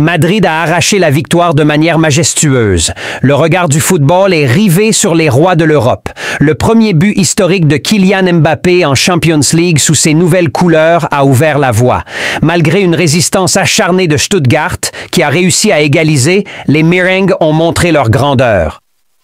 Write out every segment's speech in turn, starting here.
Madrid a arraché la victoire de manière majestueuse. Le regard du football est rivé sur les rois de l'Europe. Le premier but historique de Kylian Mbappé en Champions League sous ses nouvelles couleurs a ouvert la voie. Malgré une résistance acharnée de Stuttgart, qui a réussi à égaliser, les Merengues ont montré leur grandeur.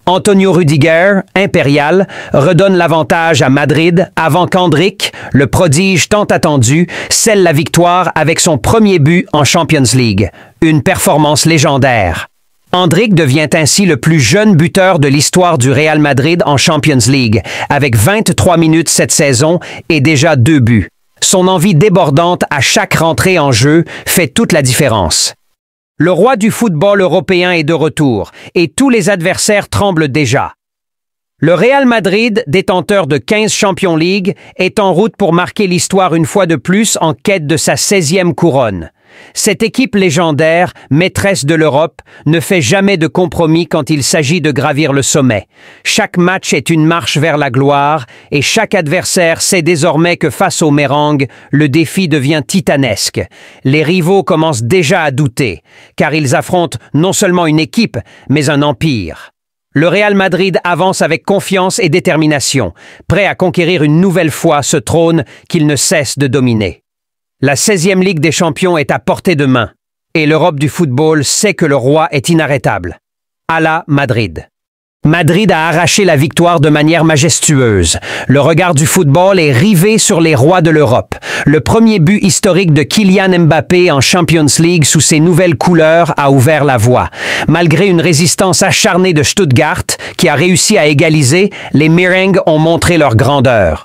Antonio Rüdiger, impérial, redonne l'avantage à Madrid avant qu'Endrick, le prodige tant attendu, scelle la victoire avec son premier but en Champions League. Une performance légendaire. Endrick devient ainsi le plus jeune buteur de l'histoire du Real Madrid en Champions League, avec 23 minutes cette saison et déjà 2 buts. Son envie débordante à chaque rentrée en jeu fait toute la différence. Le roi du football européen est de retour et tous les adversaires tremblent déjà. Le Real Madrid, détenteur de 15 Champions League, est en route pour marquer l'histoire une fois de plus en quête de sa 16e couronne. Cette équipe légendaire, maîtresse de l'Europe, ne fait jamais de compromis quand il s'agit de gravir le sommet. Chaque match est une marche vers la gloire et chaque adversaire sait désormais que face aux Merengues, le défi devient titanesque. Les rivaux commencent déjà à douter, car ils affrontent non seulement une équipe, mais un empire. Le Real Madrid avance avec confiance et détermination, prêt à conquérir une nouvelle fois ce trône qu'il ne cesse de dominer. La 16e Ligue des Champions est à portée de main, et l'Europe du football sait que le roi est inarrêtable. Alà Madrid. Madrid a arraché la victoire de manière majestueuse. Le regard du football est rivé sur les rois de l'Europe. Le premier but historique de Kylian Mbappé en Champions League sous ses nouvelles couleurs a ouvert la voie. Malgré une résistance acharnée de Stuttgart, qui a réussi à égaliser, les Merengues ont montré leur grandeur.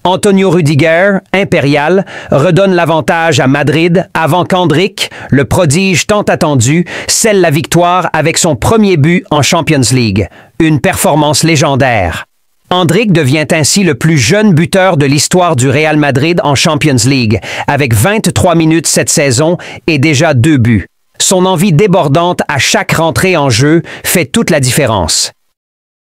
Antonio Rüdiger, impérial, redonne l'avantage à Madrid avant qu'Endrick, le prodige tant attendu, scelle la victoire avec son premier but en Champions League. Une performance légendaire. Endrick devient ainsi le plus jeune buteur de l'histoire du Real Madrid en Champions League, avec 23 minutes cette saison et déjà 2 buts. Son envie débordante à chaque rentrée en jeu fait toute la différence.